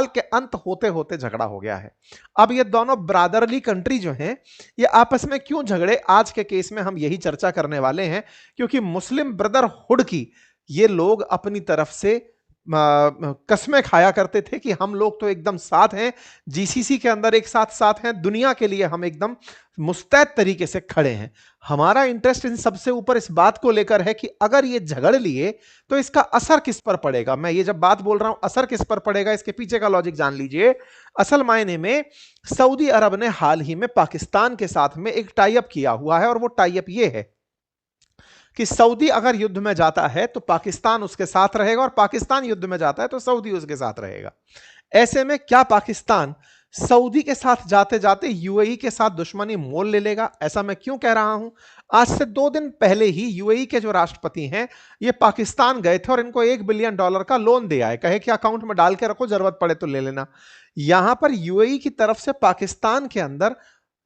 साल के अंत होते होते झगड़ा हो गया है। अब ये दोनों ब्रादरली कंट्री जो हैं, ये आपस में क्यों झगड़े, आज के केस में हम यही चर्चा करने वाले हैं, क्योंकि मुस्लिम ब्रदरहुड की ये लोग अपनी तरफ से कस्में खाया करते थे कि हम लोग तो एकदम साथ हैं, जीसीसी के अंदर एक साथ हैं, दुनिया के लिए हम एकदम मुस्तैद तरीके से खड़े हैं। हमारा इंटरेस्ट इन सबसे ऊपर इस बात को लेकर है कि अगर ये झगड़ लिए तो इसका असर किस पर पड़ेगा। मैं ये जब बात बोल रहा हूं असर किस पर पड़ेगा, इसके पीछे का लॉजिक जान लीजिए। असल मायने में सऊदी अरब ने हाल ही में पाकिस्तान के साथ में एक टाई अप किया हुआ है, और वो टाई अप ये है कि सऊदी अगर युद्ध में जाता है तो पाकिस्तान उसके साथ रहेगा, और पाकिस्तान युद्ध में जाता है तो सऊदी उसके साथ रहेगा। ऐसे में क्या पाकिस्तान सऊदी के साथ जाते जाते यूएई के साथ दुश्मनी मोल ले लेगा? ऐसा मैं क्यों कह रहा हूं, आज से 2 दिन पहले ही यूएई के जो राष्ट्रपति हैं ये पाकिस्तान गए थे और इनको $1 बिलियन का लोन दिया है, कहे कि अकाउंट में डाल के रखो, जरूरत पड़े तो ले लेना। यहां पर यूएई की तरफ से पाकिस्तान के अंदर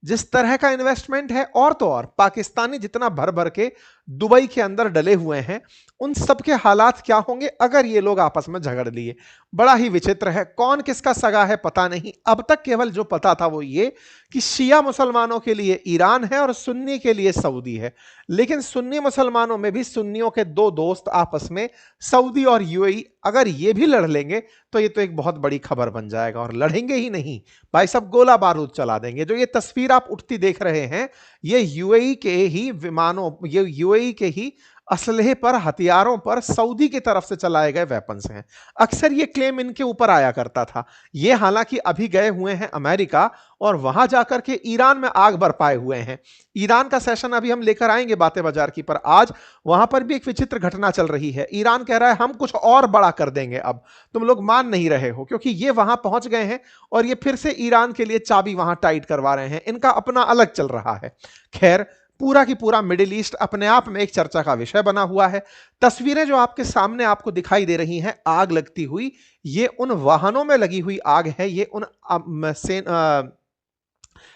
जिस तरह का इन्वेस्टमेंट है, और तो और पाकिस्तानी जितना भर भर के दुबई के अंदर डले हुए हैं, उन सब के हालात क्या होंगे अगर ये लोग आपस में झगड़ लिए। बड़ा ही विचित्र है, कौन किसका सगा है पता नहीं। अब तक केवल जो पता था वो ये कि शिया मुसलमानों के लिए ईरान है और सुन्नी के लिए सऊदी है, लेकिन सुन्नी मुसलमानों में भी सुन्नियों के 2 दोस्त आपस में सऊदी और यूएई अगर ये भी लड़ लेंगे तो ये तो एक बहुत बड़ी खबर बन जाएगा। और लड़ेंगे ही नहीं भाई, सब गोला बारूद चला देंगे। जो ये तस्वीर आप उठती देख रहे हैं, ये यूएई के ही विमानों, ये यूएई के ही असलहे पर, हथियारों पर सऊदी की तरफ से चलाए गए वेपन्स हैं। अक्सर ये क्लेम इनके ऊपर आया करता था। ये हालांकि अभी गए हुए हैं अमेरिका और वहां जाकर के ईरान में आग बरपाए हुए हैं। ईरान का सेशन अभी हम लेकर आएंगे बातें बाजार की, पर आज वहां पर भी एक विचित्र घटना चल रही है। ईरान कह रहा है हम कुछ और बड़ा कर देंगे, अब तुम लोग मान नहीं रहे हो, क्योंकि ये वहां पहुंच गए हैं और ये फिर से ईरान के लिए चाबी वहां टाइट करवा रहे हैं। इनका अपना अलग चल रहा है। खैर, पूरा की पूरा मिडिल ईस्ट अपने आप में एक चर्चा का विषय बना हुआ है। तस्वीरें जो आपके सामने आपको दिखाई दे रही हैं आग लगती हुई, ये उन वाहनों में लगी हुई आग है, ये उन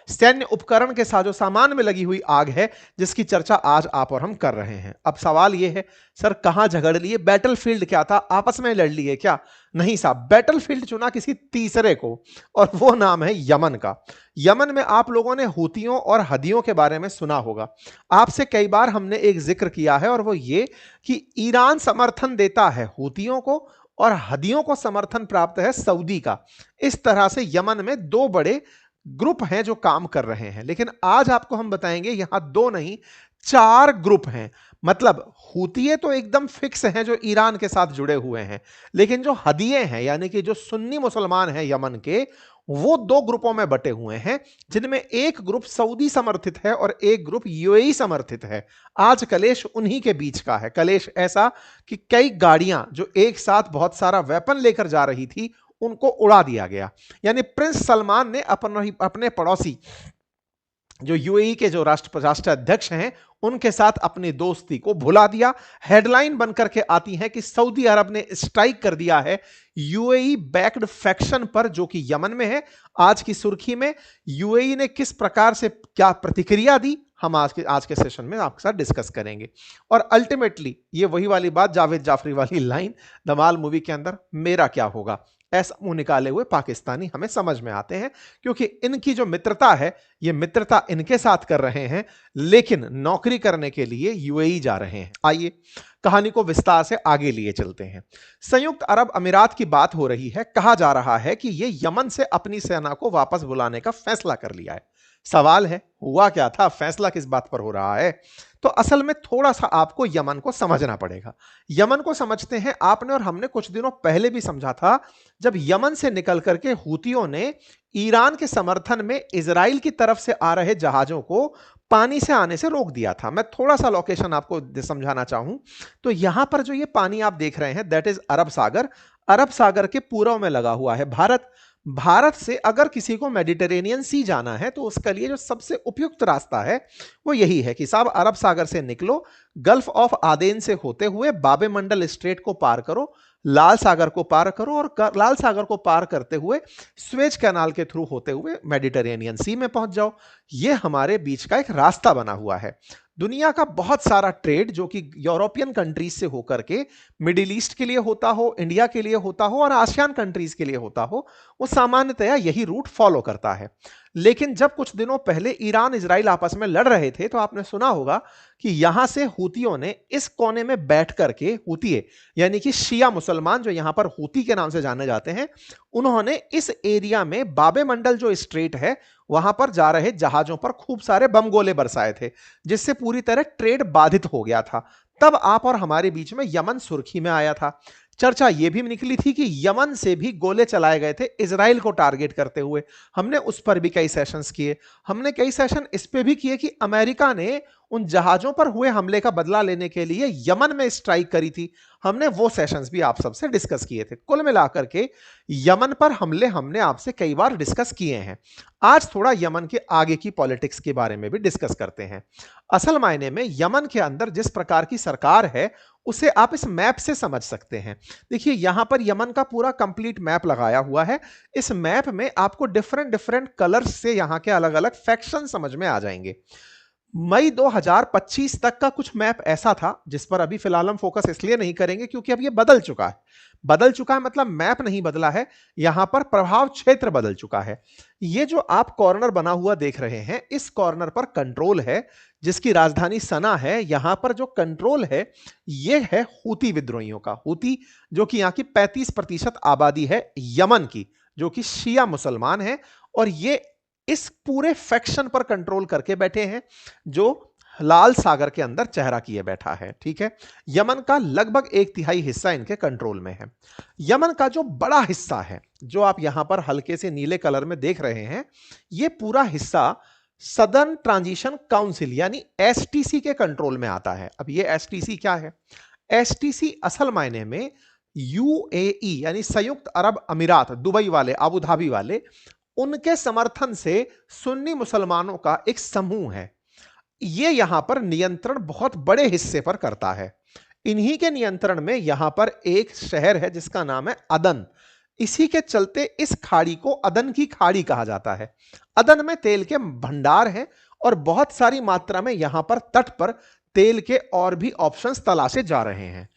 सैन्य उपकरण के साजो सामान में लगी हुई आग है जिसकी चर्चा आज आप और हम कर रहे हैं। अब सवाल यह है, सर कहां झगड़ लिए? बैटलफील्ड क्या था, आपस में लड़ लिए क्या? नहीं साहब, बैटलफील्ड चुना किसी तीसरे को, और वो नाम है यमन का। यमन में आप लोगों ने हूतियों और हदियों के बारे में सुना होगा। आपसे कई बार हमने एक जिक्र किया है, और वो ये कि ईरान समर्थन देता है हूतियों को और हदियों को समर्थन प्राप्त है सऊदी का। इस तरह से यमन में 2 बड़े ग्रुप हैं जो काम कर रहे हैं। लेकिन आज आपको हम बताएंगे यहां 2 नहीं 4 ग्रुप हैं। मतलब हूतिये तो एकदम फिक्स हैं जो ईरान के साथ जुड़े हुए हैं, लेकिन जो हदिये हैं यानी कि जो सुन्नी मुसलमान हैं यमन के, वो 2 ग्रुपों में बटे हुए हैं, जिनमें एक ग्रुप सऊदी समर्थित है और एक ग्रुप यूएई समर्थित है। आज कलेश उन्हीं के बीच का है। कलेश ऐसा कि कई गाड़ियां जो एक साथ बहुत सारा वेपन लेकर जा रही थी उनको उड़ा दिया गया। यानी प्रिंस सलमान ने अपने पड़ोसी जो यूएई के जो राष्ट्राध्यक्ष हैं उनके साथ अपनी दोस्ती को भुला दिया। हेडलाइन बनकर के आती है कि सऊदी अरब ने स्ट्राइक कर दिया है यूएई बैक्ड फैक्शन पर जो कि यमन में है। आज की सुर्खी में यूएई ने किस प्रकार से क्या प्रतिक्रिया दी, हम आज के सेशन में आपके साथ डिस्कस करेंगे। और अल्टीमेटली ये वही वाली बात, जावेद जाफरी वाली लाइन धमाल मूवी के अंदर, मेरा क्या होगा, ऐसा मुंह निकाले हुए पाकिस्तानी हमें समझ में आते हैं, क्योंकि इनकी जो मित्रता है ये मित्रता इनके साथ कर रहे हैं, लेकिन नौकरी करने के लिए यूएई जा रहे हैं। आइए कहानी को विस्तार से आगे लिए चलते हैं। संयुक्त अरब अमीरात की बात हो रही है। कहा जा रहा है कि ये यमन से अपनी सेना को वापस बुलाने का फैसला कर लिया है। सवाल है हुआ क्या था, फैसला किस बात पर हो रहा है? तो असल में थोड़ा सा आपको यमन को समझना पड़ेगा। यमन को समझते हैं, आपने और हमने कुछ दिनों पहले भी समझा था, जब यमन से निकल करके हूतियों ने ईरान के समर्थन में इजराइल की तरफ से आ रहे जहाजों को पानी से आने से रोक दिया था। मैं थोड़ा सा लोकेशन आपको समझाना चाहूं तो यहां पर जो ये पानी आप देख रहे हैं दैट इज अरब सागर। अरब सागर के पूर्व में लगा हुआ है भारत से अगर किसी को मेडिटेरेनियन सी जाना है तो उसके लिए जो सबसे उपयुक्त रास्ता है वो यही है कि साहब अरब सागर से निकलो, गल्फ ऑफ आदेन से होते हुए बाबे मंडल स्ट्रेट को पार करो, लाल सागर को पार करो और लाल सागर को पार करते हुए स्वेज कैनाल के थ्रू होते हुए मेडिटेरेनियन सी में पहुंच जाओ। यह हमारे बीच का एक रास्ता बना हुआ है। दुनिया का बहुत सारा ट्रेड जो कि यूरोपियन कंट्रीज से होकर के मिडिल ईस्ट के लिए होता हो, इंडिया के लिए होता हो और आसियान कंट्रीज के लिए होता हो, वो सामान्यतया यही रूट फॉलो करता है। लेकिन जब कुछ दिनों पहले ईरान इजराइल आपस में लड़ रहे थे तो आपने सुना होगा कि यहां से हूतियों ने इस कोने में बैठ करके, हूतिये यानी कि शिया मुसलमान जो यहां पर हूती के नाम से जाने जाते हैं, उन्होंने इस एरिया में बाबे मंडल जो स्ट्रेट है वहां पर जा रहे जहाजों पर खूब सारे बम गोले बरसाए थे, जिससे पूरी तरह ट्रेड बाधित हो गया था। तब आप और हमारे बीच में यमन सुर्खी में आया था। चर्चा यह भी निकली थी कि यमन से भी गोले चलाए गए थे इजराइल को टारगेट करते हुए। हमने उस पर भी कई सेशंस किए। हमने कई सेशन इस पे भी किए कि अमेरिका ने उन जहाजों पर हुए हमले का बदला लेने के लिए यमन में स्ट्राइक करी थी। हमने वो सेशंस भी आप सबसे डिस्कस किए थे। कुल मिलाकर के यमन पर हमले हमने आपसे कई बार डिस्कस किए हैं। आज थोड़ा यमन के आगे की पॉलिटिक्स के बारे में भी डिस्कस करते हैं। असल मायने में यमन के अंदर जिस प्रकार की सरकार है उसे आप इस मैप से समझ सकते हैं। देखिए यहां पर यमन का पूरा कंप्लीट मैप लगाया हुआ है। इस मैप में आपको डिफरेंट डिफरेंट कलर्स से यहां के अलग अलग फैक्शन समझ में आ जाएंगे। मई 2025 तक का कुछ मैप ऐसा था जिस पर अभी फिलहाल हम फोकस इसलिए नहीं करेंगे क्योंकि अब ये बदल चुका है। बदल चुका है मतलब मैप नहीं बदला है, यहां पर प्रभाव क्षेत्र बदल चुका है। ये जो आप कॉर्नर बना हुआ देख रहे हैं, इस कॉर्नर पर कंट्रोल है जिसकी राजधानी सना है। यहां पर जो कंट्रोल है ये है हूती विद्रोहियों का। हूती जो कि यहां की 35% आबादी है यमन की, जो कि शिया मुसलमान है, और ये इस पूरे फैक्शन पर कंट्रोल करके बैठे हैं जो लाल सागर के अंदर चेहरा किए बैठा है। ठीक है, यमन का लगभग 1/3 हिस्सा इनके कंट्रोल में है। यमन का जो बड़ा हिस्सा है जो आप यहां पर हल्के से नीले कलर में देख रहे हैं, यह पूरा हिस्सा सदर्न ट्रांजिशन काउंसिल यानी एसटीसी के कंट्रोल में आता है। अब यह एसटीसी क्या है? एसटीसी असल मायने में यूएई यानी संयुक्त अरब अमीरात, दुबई वाले, अबू धाबी वाले, उनके समर्थन से सुन्नी मुसलमानों का एक समूह है। यह यहां पर नियंत्रण बहुत बड़े हिस्से पर करता है। इन्हीं के नियंत्रण में यहां पर एक शहर है जिसका नाम है अदन। इसी के चलते इस खाड़ी को अदन की खाड़ी कहा जाता है। अदन में तेल के भंडार हैं और बहुत सारी मात्रा में यहां पर तट पर तेल के और भी ऑप्शंस तलाशे जा रहे हैं।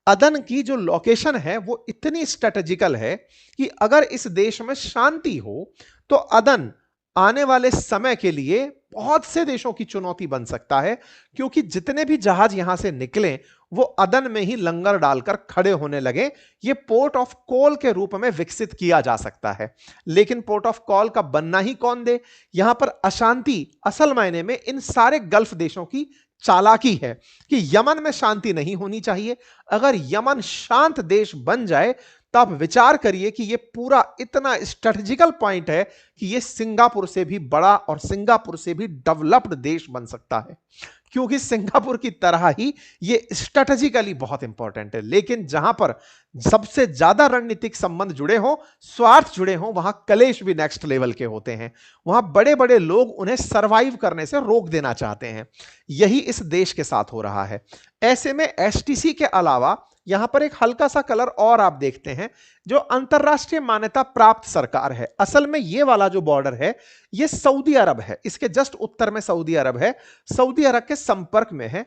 अदन की जो लोकेशन है वो इतनी स्ट्रेटेजिकल है कि अगर इस देश में शांति हो तो अदन आने वाले समय के लिए बहुत से देशों की चुनौती बन सकता है, क्योंकि जितने भी जहाज यहां से निकले वो अदन में ही लंगर डालकर खड़े होने लगे। ये पोर्ट ऑफ कॉल के रूप में विकसित किया जा सकता है। लेकिन पोर्ट ऑफ कॉल का बनना ही कौन दे? यहां पर अशांति असल मायने में इन सारे गल्फ देशों की चालाकी है कि यमन में शांति नहीं होनी चाहिए। अगर यमन शांत देश बन जाए तो आप विचार करिए कि यह पूरा इतना स्ट्रेटेजिकल पॉइंट है कि यह सिंगापुर से भी बड़ा और सिंगापुर से भी डेवलप्ड देश बन सकता है, क्योंकि सिंगापुर की तरह ही यह स्ट्रेटेजिकली बहुत इंपॉर्टेंट है। लेकिन जहां पर सबसे ज्यादा रणनीतिक संबंध जुड़े हों, स्वार्थ जुड़े हों, वहां कलेश भी नेक्स्ट लेवल के होते हैं। वहां बड़े बड़े लोग उन्हें सरवाइव करने से रोक देना चाहते हैं। यही इस देश के साथ हो रहा है। ऐसे में एसटीसी के अलावा यहां पर एक हल्का सा कलर और आप देखते हैं जो अंतरराष्ट्रीय मान्यता प्राप्त सरकार है। असल में यह वाला जो बॉर्डर है यह सऊदी अरब है, इसके जस्ट उत्तर में सऊदी अरब है, सऊदी अरब के संपर्क में है।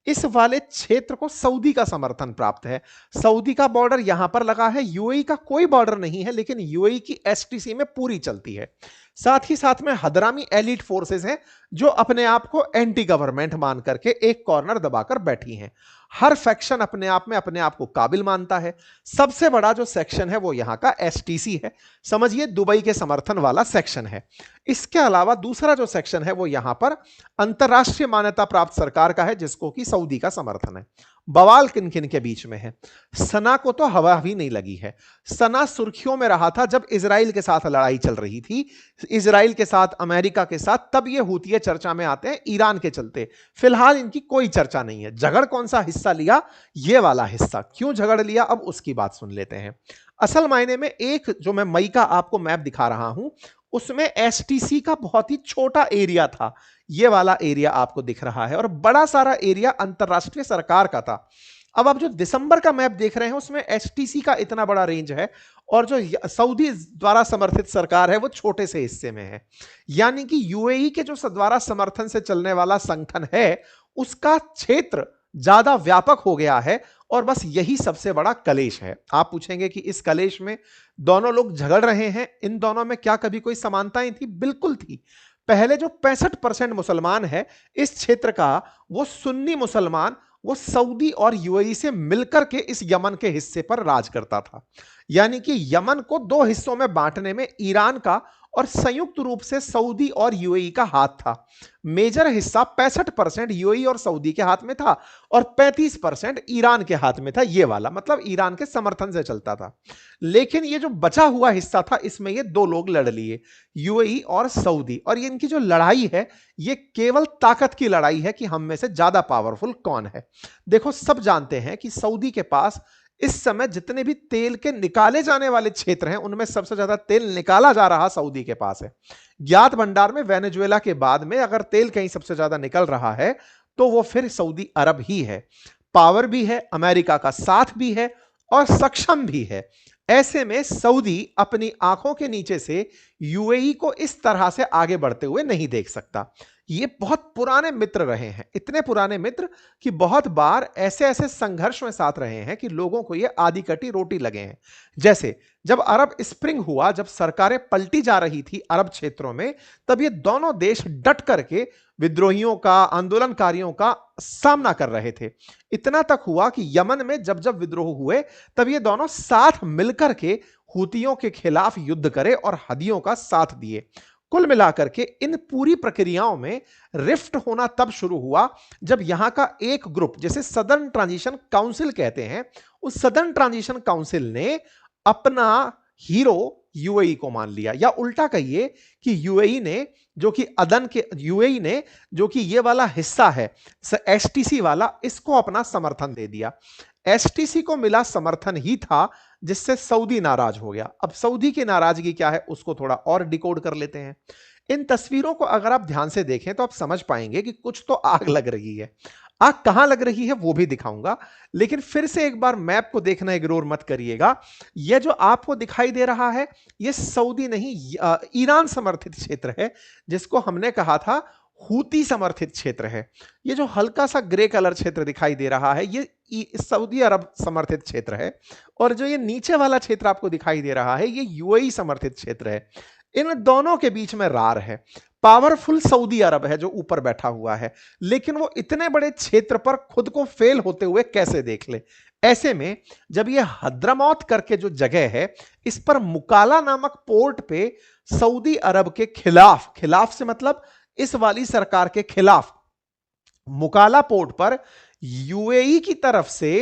इस वाले क्षेत्र को सऊदी का समर्थन प्राप्त है। सऊदी का बॉर्डर यहां पर लगा है। यूएई का कोई बॉर्डर नहीं है, लेकिन यूएई की एसटीसी में पूरी चलती है। साथ ही साथ में हदरामी एलिट फोर्सेस हैं जो अपने आप को एंटी गवर्नमेंट मान करके एक कॉर्नर दबाकर बैठी हैं। हर फैक्शन अपने आप में अपने आप को काबिल मानता है। सबसे बड़ा जो सेक्शन है वो यहां का एसटीसी है, समझिए दुबई के समर्थन वाला सेक्शन है। इसके अलावा दूसरा जो सेक्शन है वो यहां पर अंतरराष्ट्रीय मान्यता प्राप्त सरकार का है, जिसको कि सऊदी का समर्थन है। बवाल किन किन के बीच में है? सना को तो हवा भी नहीं लगी है। सना सुर्खियों में रहा था जब इजराइल के साथ लड़ाई चल रही थी, इजराइल के साथ, अमेरिका के साथ, तब ये हूती चर्चा में आते हैं ईरान के चलते। फिलहाल इनकी कोई चर्चा नहीं है। झगड़ कौन सा हिस्सा लिया? ये वाला हिस्सा। क्यों झगड़ लिया अब उसकी बात सुन लेते हैं। असल मायने में एक जो मैं मई का आपको मैप दिखा रहा हूं उसमें एसटीसी का बहुत ही छोटा एरिया था। ये वाला एरिया आपको दिख रहा है और बड़ा सारा एरिया अंतरराष्ट्रीय सरकार का था। अब आप जो दिसंबर का मैप देख रहे हैं उसमें एसटीसी का इतना बड़ा रेंज है और जो सऊदी द्वारा समर्थित सरकार है वो छोटे से हिस्से में है। यानी कि यूएई के जो द्वारा समर्थन से चलने वाला संगठन है उसका क्षेत्र ज्यादा व्यापक हो गया है और बस यही सबसे बड़ा कलेश है। आप पूछेंगे कि इस कलेश में दोनों लोग झगड़ रहे हैं, इन दोनों में क्या कभी कोई समानताएं थी? बिल्कुल थी। पहले जो 65% मुसलमान है इस क्षेत्र का, वो सुन्नी मुसलमान, वो सऊदी और यूएई से मिलकर के इस यमन के हिस्से पर राज करता था। यानी कि यमन को दो हिस्सों में बांटने में ईरान का और संयुक्त रूप से सऊदी और यूएई का हाथ था। मेजर हिस्सा 65% यूएई और सऊदी के हाथ में था और 35% ईरान के हाथ में था। ये वाला मतलब ईरान के समर्थन से चलता था। लेकिन ये जो बचा हुआ हिस्सा था इसमें ये दो लोग लड़ लिए, यूएई और सऊदी, और ये इनकी जो लड़ाई है ये केवल ताकत की लड़ाई है कि हम में से ज्यादा पावरफुल कौन है। देखो, सब जानते हैं कि सऊदी के पास इस समय जितने भी तेल के निकाले जाने वाले क्षेत्र हैं उनमें सबसे ज्यादा तेल निकाला जा रहा सऊदी के पास है। ज्ञात भंडार में वेनेजुएला के बाद में अगर तेल कहीं सबसे ज्यादा निकल रहा है तो वो फिर सऊदी अरब ही है। पावर भी है, अमेरिका का साथ भी है और सक्षम भी है। ऐसे में सऊदी अपनी आंखों के नीचे से यूएई को इस तरह से आगे बढ़ते हुए नहीं देख सकता। ये बहुत पुराने मित्र रहे हैं, इतने पुराने मित्र कि बहुत बार ऐसे ऐसे संघर्ष में साथ रहे हैं कि लोगों को ये आधी कटी रोटी लगे हैं। जैसे जब अरब स्प्रिंग हुआ, जब सरकारें पलटी जा रही थी अरब क्षेत्रों में, तब ये दोनों देश डट करके विद्रोहियों का, आंदोलनकारियों का सामना कर रहे थे। इतना तक हुआ कि यमन में जब जब विद्रोह हुए तब ये दोनों साथ मिलकर के हूतियों के खिलाफ युद्ध करे और हदियों का साथ दिए। कुल मिलाकर के इन पूरी प्रक्रियाओं में रिफ्ट होना तब शुरू हुआ जब यहां का एक ग्रुप, जिसे सदर्न ट्रांजिशन काउंसिल कहते हैं, उस सदर्न ट्रांजिशन काउंसिल ने अपना हीरो यूएई को मान लिया। या उल्टा कहिए कि यूएई ने जो कि ये वाला हिस्सा है एसटीसी वाला, इसको अपना समर्थन दे दिया। एसटीसी को मिला समर्थन ही था जिससे सऊदी नाराज हो गया। अब सऊदी की नाराजगी क्या है उसको थोड़ा और डिकोड कर लेते हैं। इन तस्वीरों को अगर आप ध्यान से देखें तो आप समझ पाएंगे कि कुछ तो आग लग रही है। आग कहां लग रही है वो भी दिखाऊंगा, लेकिन फिर से एक बार मैप को देखना इग्नोर मत करिएगा। यह जो आपको दिखाई दे रहा है यह सऊदी नहीं, ईरान समर्थित क्षेत्र है, जिसको हमने कहा था हूती समर्थित क्षेत्र है। ये जो हल्का सा ग्रे कलर क्षेत्र दिखाई दे रहा है ये सऊदी अरब समर्थित क्षेत्र है, और जो ये नीचे वाला क्षेत्र आपको दिखाई दे रहा है ये यूएई समर्थित क्षेत्र है। इन दोनों के बीच में रार है। पावरफुल सऊदी अरब है जो ऊपर बैठा हुआ है, लेकिन वो इतने बड़े क्षेत्र पर खुद को फेल होते हुए कैसे देख ले। ऐसे में जब ये हद्रमौत करके जो जगह है इस पर मुकाला नामक पोर्ट पे सऊदी अरब के खिलाफ से मतलब इस वाली सरकार के खिलाफ मुकाला पोर्ट पर यूएई की तरफ से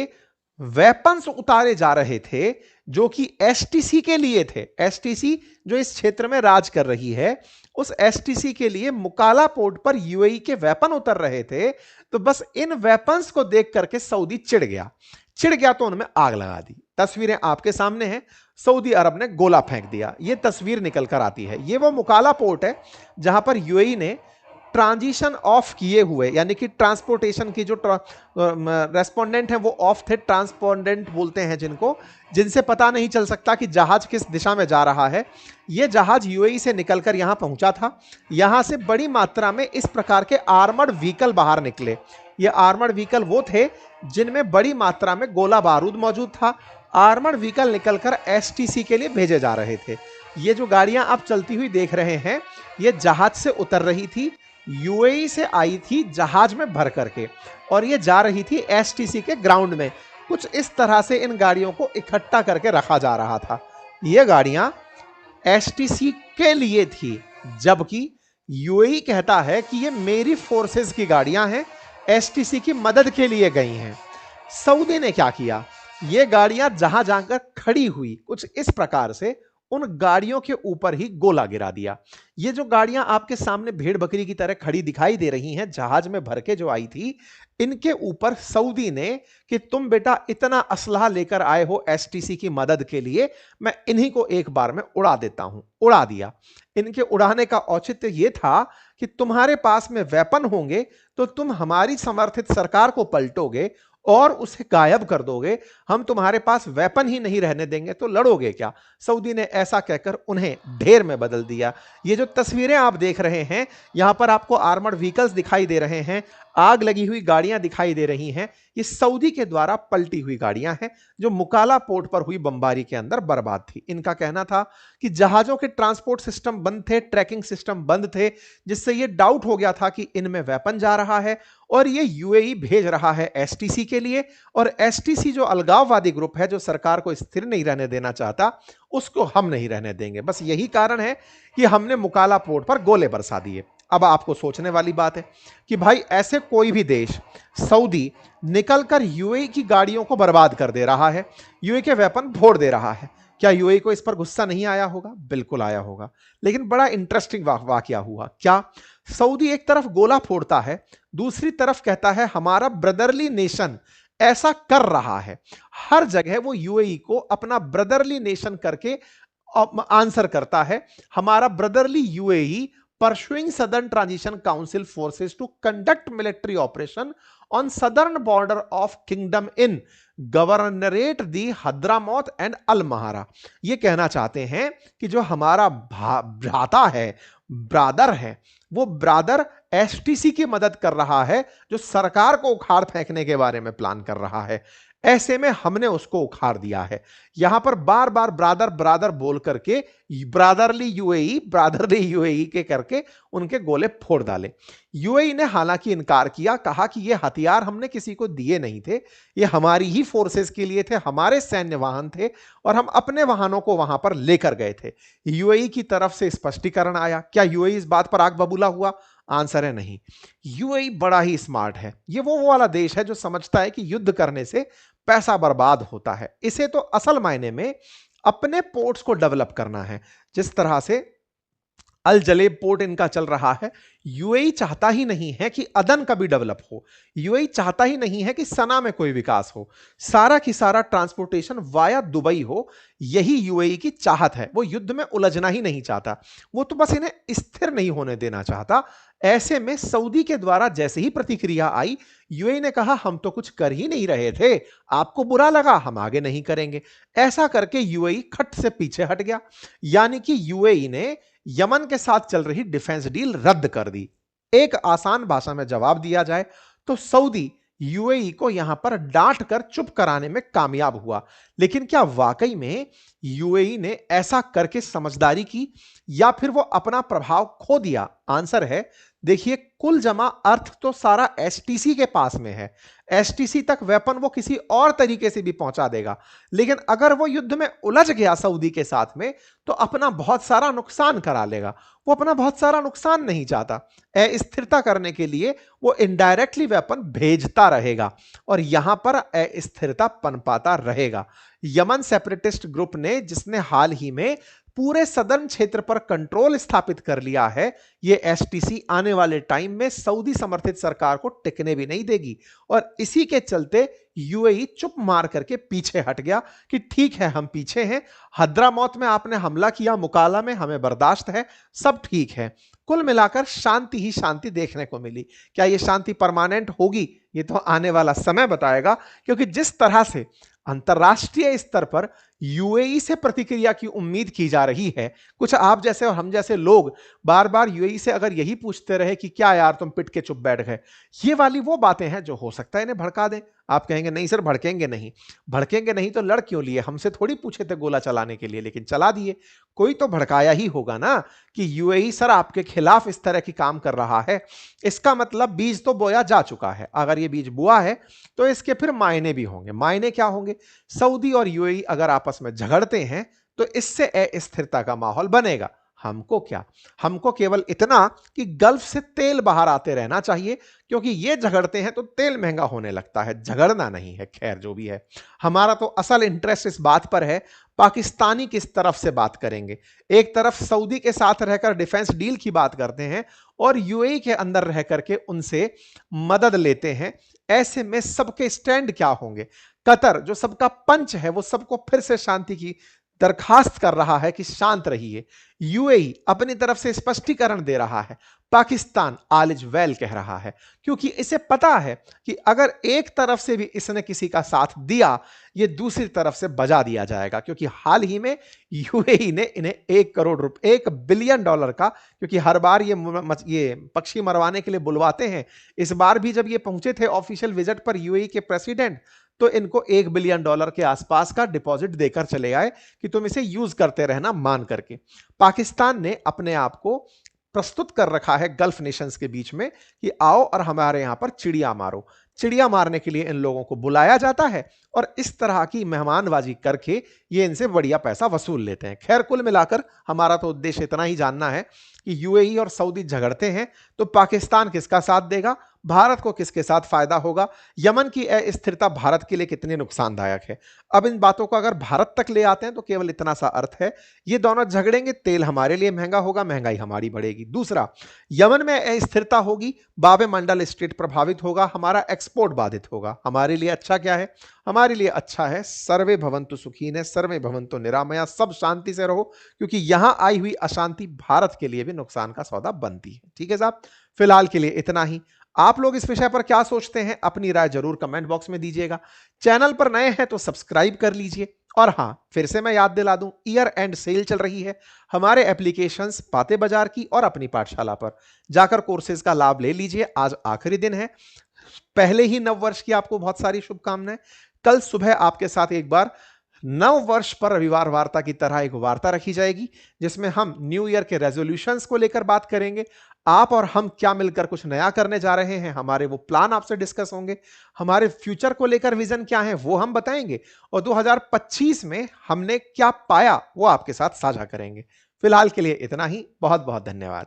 वेपन्स उतारे जा रहे थे जो कि एसटीसी के लिए थे। एसटीसी जो इस क्षेत्र में राज कर रही है, उस एसटीसी के लिए मुकाला पोर्ट पर यूएई के वेपन उतर रहे थे। तो बस इन वेपन्स को देख करके सऊदी चिढ़ गया तो उनमें आग लगा दी। तस्वीरें आपके सामने हैं, सऊदी अरब ने गोला फेंक दिया। यह तस्वीर निकल कर आती है। यह वो मुकाला पोर्ट है जहां पर यूएई ने ट्रांजिशन ऑफ किए हुए, यानी कि ट्रांसपोर्टेशन की जो रेस्पोंडेंट हैं वो ऑफ थे, ट्रांसपोंडेंट बोलते हैं जिनसे पता नहीं चल सकता कि जहाज किस दिशा में जा रहा है। ये जहाज यूएई से निकलकर यहां पहुंचा था। यहां से बड़ी मात्रा में इस प्रकार के आर्मर्ड व्हीकल बाहर निकले। ये आर्मर्ड व्हीकल वो थे जिनमें बड़ी मात्रा में गोला बारूद मौजूद था। आर्मर्ड व्हीकल निकलकर एसटीसी के लिए भेजे जा रहे थे। ये जो गाड़ियां आप चलती हुई देख रहे हैं ये जहाज से उतर रही थी, यूएई से आई थी जहाज में भर करके, और ये जा रही थी एसटीसी के ग्राउंड में। कुछ इस तरह से इन गाड़ियों को इकट्ठा करके रखा जा रहा था। ये गाड़ियां एसटीसी के लिए थी, जबकि यूएई कहता है कि ये मेरी फोर्सेस की गाड़ियां हैं, एसटीसी की मदद के लिए गई हैं। सऊदी ने क्या किया, ये गाड़ियां जहां जाकर खड़ी हुई कुछ इस प्रकार से उन गाड़ियों के ऊपर ही गोला गिरा दिया। ये जो गाड़ियां आपके सामने भेड़ बकरी की तरह खड़ी दिखाई दे रही हैं, जहाज में भर के जो आई थी, इनके ऊपर सऊदी ने कि तुम बेटा इतना असलहा लेकर आए हो एसटीसी की मदद के लिए, मैं इन्हीं को एक बार में उड़ा देता हूं। उड़ा दिया। इनके उड़ाने का औचित्य यह था कि तुम्हारे पास में वेपन होंगे तो तुम हमारी समर्थित सरकार को पलटोगे और उसे गायब कर दोगे। हम तुम्हारे पास वेपन ही नहीं रहने देंगे तो लड़ोगे क्या। सऊदी ने ऐसा कहकर उन्हें ढेर में बदल दिया। ये जो तस्वीरें आप देख रहे हैं, यहां पर आपको आर्मर्ड व्हीकल्स दिखाई दे रहे हैं। आग लगी हुई गाड़ियां दिखाई दे रही हैं, ये सऊदी के द्वारा पलटी हुई गाड़ियां हैं जो मुकाला पोर्ट पर हुई बमबारी के अंदर बर्बाद थी। इनका कहना था कि जहाजों के ट्रांसपोर्ट सिस्टम बंद थे, ट्रैकिंग सिस्टम बंद थे, जिससे यह डाउट हो गया था कि इनमें वेपन जा रहा है और ये यूएई भेज रहा है एसटीसी के लिए, और एसटीसी जो अलगाववादी ग्रुप है जो सरकार को स्थिर नहीं रहने देना चाहता, उसको हम नहीं रहने देंगे। बस यही कारण है कि हमने मुकाला पोर्ट पर गोले बरसा दिए। अब आपको सोचने वाली बात है कि भाई ऐसे कोई भी देश, सऊदी, निकलकर यूएई की गाड़ियों को बर्बाद कर दे रहा है, यूएई के वेपन फोड़ दे रहा है, क्या यूएई को इस पर गुस्सा नहीं आया होगा? बिल्कुल आया होगा। लेकिन बड़ा इंटरेस्टिंग वाकया हुआ क्या, सऊदी एक तरफ गोला फोड़ता है, दूसरी तरफ कहता है हमारा ब्रदरली नेशन ऐसा कर रहा है। हर जगह वो यूएई को अपना ब्रदरली नेशन करके आंसर करता है, हमारा brotherly UAE pursuing Southern Transition Council forces to conduct military operation on southern border of Kingdom in Governorate the Hadramaut and Al Mahara। ये कहना चाहते हैं कि जो हमारा भ्राता है, ब्रादर है, वो ब्रादर एसटीसी की मदद कर रहा है जो सरकार को उखाड़ फेंकने के बारे में प्लान कर रहा है। ऐसे में हमने उसको उखाड़ दिया है। यहां पर बार बार ब्रादर ब्रादर बोल करके ब्रादरली यूएई के करके उनके गोले फोड़ डाले। यूएई ने हालांकि इनकार किया, कहा कि ये हथियार हमने किसी को दिए नहीं थे, ये हमारी ही फोर्सेस के लिए थे, हमारे सैन्य वाहन थे और हम अपने वाहनों को वहां पर लेकर गए थे। यूएई की तरफ से स्पष्टीकरण आया। क्या यूएई इस बात पर आग बबूला हुआ? आंसर है नहीं। यूएई बड़ा ही स्मार्ट है। ये वो वाला देश है जो समझता है कि युद्ध करने से पैसा बर्बाद होता है। इसे तो असल मायने में अपने पोर्ट्स को डेवलप करना है। जिस तरह से अल जलेब पोर्ट इनका चल रहा है, यूएई चाहता ही नहीं है कि अदन का भी डेवलप हो, यूएई चाहता ही नहीं है कि सना में कोई विकास हो, सारा की सारा ट्रांसपोर्टेशन वाया दुबई हो। यही यूएई की चाहत है। वो युद्ध में उलझना ही नहीं चाहता, वो तो बस इन्हें स्थिर नहीं होने देना चाहता। ऐसे में सऊदी के द्वारा जैसे ही प्रतिक्रिया आई, यूएई ने कहा हम तो कुछ कर ही नहीं रहे थे, आपको बुरा लगा, हम आगे नहीं करेंगे। ऐसा करके यूएई खट से पीछे हट गया। यानी कि यूएई ने यमन के साथ चल रही डिफेंस डील रद्द कर दी। एक आसान भाषा में जवाब दिया जाए तो सऊदी यूएई को यहां पर डांट कर चुप कराने में कामयाब हुआ। लेकिन क्या वाकई में यूएई ने ऐसा करके समझदारी की या फिर वो अपना प्रभाव खो दिया? आंसर है, देखिए, कुल जमा अर्थ तो सारा एसटीसी के पास में है। एसटीसी तक वेपन वो किसी और तरीके से भी पहुंचा देगा, लेकिन अगर वो युद्ध में उलझ गया सऊदी के साथ में तो अपना बहुत सारा नुकसान करा लेगा। वो अपना बहुत सारा नुकसान नहीं चाहता। अस्थिरता करने के लिए वो इनडायरेक्टली वेपन भेजता रहेगा और यहां पर अस्थिरता पनपाता रहेगा। यमन सेपरेटिस्ट ग्रुप ने, जिसने हाल ही में पूरे सदर्न क्षेत्र पर कंट्रोल स्थापित कर लिया है, ये एसटीसी आने वाले टाइम में सऊदी समर्थित सरकार को टिकने भी नहीं देगी। और इसी के चलते यूएई चुप मार करके पीछे हट गया कि ठीक है, हम पीछे हैं, हद्रामौत में आपने हमला किया, मुकाला में हमें बर्दाश्त है, सब ठीक है। कुल मिलाकर शांति ही शांति देखने को मिली। क्या यह शांति परमानेंट होगी? ये तो आने वाला समय बताएगा, क्योंकि जिस तरह से अंतरराष्ट्रीय स्तर पर यूएई से प्रतिक्रिया की उम्मीद की जा रही है, कुछ आप जैसे और हम जैसे लोग बार बार यूएई से अगर यही पूछते रहे कि क्या यार तुम पिट के चुप बैठ गए, ये वाली वो बातें हैं जो हो सकता है इन्हें भड़का दें। आप कहेंगे नहीं सर, भड़केंगे नहीं। भड़केंगे नहीं तो लड़ क्यों लिए? हमसे थोड़ी पूछे थे गोला चलाने के लिए, लेकिन चला दिए। कोई तो भड़काया ही होगा ना कि यूएई सर आपके खिलाफ इस तरह की काम कर रहा है। इसका मतलब बीज तो बोया जा चुका है। अगर ये बीज बुआ है तो इसके फिर मायने भी होंगे। मायने क्या होंगे? सऊदी और यूएई अगर आपस में झगड़ते हैं तो इससे अस्थिरता का माहौल बनेगा। हमको क्या, हमको केवल इतना कि गल्फ से तेल बाहर आते रहना चाहिए, क्योंकि ये झगड़ते हैं तो तेल महंगा होने लगता है, झगड़ना नहीं है। खैर जो भी है, हमारा तो असल इंटरेस्ट इस बात पर है पाकिस्तानी किस तरफ से बात करेंगे। एक तरफ सऊदी के साथ रहकर डिफेंस डील की बात करते हैं और यूएई के अंदर रह करके उनसे मदद लेते हैं। ऐसे में सबके स्टैंड क्या होंगे? कतर जो सबका पंच है, वो सबको फिर से शांति की दरखास्त कर रहा है कि शांत रहिए। यूएई अपनी तरफ से स्पष्टीकरण दे रहा है। पाकिस्तान ऑल इज वेल कह रहा है, क्योंकि इसे पता है कि अगर एक तरफ से भी इसने किसी का साथ दिया, ये दूसरी तरफ से बजा दिया जाएगा। क्योंकि हाल ही में यूएई ने इन्हें 1 बिलियन डॉलर का, क्योंकि हर बार ये पक्षी मरवाने के लिए बुलवाते हैं, इस बार भी जब ये पहुंचे थे ऑफिशियल विजिट पर यूएई के प्रेसिडेंट, तो इनको $1 बिलियन के आसपास का डिपॉजिट देकर चले आए कि तुम इसे यूज करते रहना मान करके। पाकिस्तान ने अपने आप को प्रस्तुत कर रखा है गल्फ नेशंस के बीच में कि आओ और हमारे यहां पर चिड़िया मारो। चिड़िया मारने के लिए इन लोगों को बुलाया जाता है और इस तरह की मेहमानबाजी करके ये इनसे बढ़िया पैसा वसूल लेते हैं। खैर, कुल मिलाकर हमारा तो उद्देश्य इतना ही जानना है कि यूएई और सऊदी झगड़ते हैं तो पाकिस्तान किसका साथ देगा, भारत को किसके साथ फायदा होगा, यमन की अस्थिरता भारत के लिए कितनी नुकसानदायक है। अब इन बातों को अगर भारत तक ले आते हैं तो केवल इतना सा अर्थ है, ये दोनों झगड़ेंगे, तेल हमारे लिए महंगा होगा, महंगाई हमारी बढ़ेगी। दूसरा, यमन में अस्थिरता होगी, बाब मंडल स्टेट प्रभावित होगा, हमारा एक्सपोर्ट बाधित होगा। हमारे लिए अच्छा क्या है? हमारे लिए अच्छा है सर्वे भवन्तु सुखीन, सर्वे भवन्तु निरामया, सब शांति से रहो, क्योंकि यहां आई हुई अशांति भारत के लिए भी नुकसान का सौदा बनती है। ठीक है साहब, फिलहाल के लिए इतना ही। आप लोग इस विषय पर क्या सोचते हैं, अपनी राय जरूर कमेंट बॉक्स में दीजिएगा। चैनल पर नए हैं तो सब्सक्राइब कर लीजिए। और हां, फिर से मैं याद दिला दूं, ईयर एंड सेल चल रही है हमारे एप्लीकेशंस बातें बाजार की और अपनी पाठशाला पर जाकर कोर्सेज का लाभ ले लीजिए। आज आखिरी दिन है, पहले ही नव वर्ष की आपको बहुत सारी शुभकामनाएं। कल सुबह आपके साथ एक बार नव वर्ष पर रविवार वार्ता की तरह एक वार्ता रखी जाएगी, जिसमें हम न्यू ईयर के रेजोल्यूशंस को लेकर बात करेंगे। आप और हम क्या मिलकर कुछ नया करने जा रहे हैं, हमारे वो प्लान आपसे डिस्कस होंगे। हमारे फ्यूचर को लेकर विजन क्या है वो हम बताएंगे, और 2025 में हमने क्या पाया वो आपके साथ साझा करेंगे। फिलहाल के लिए इतना ही। बहुत बहुत धन्यवाद।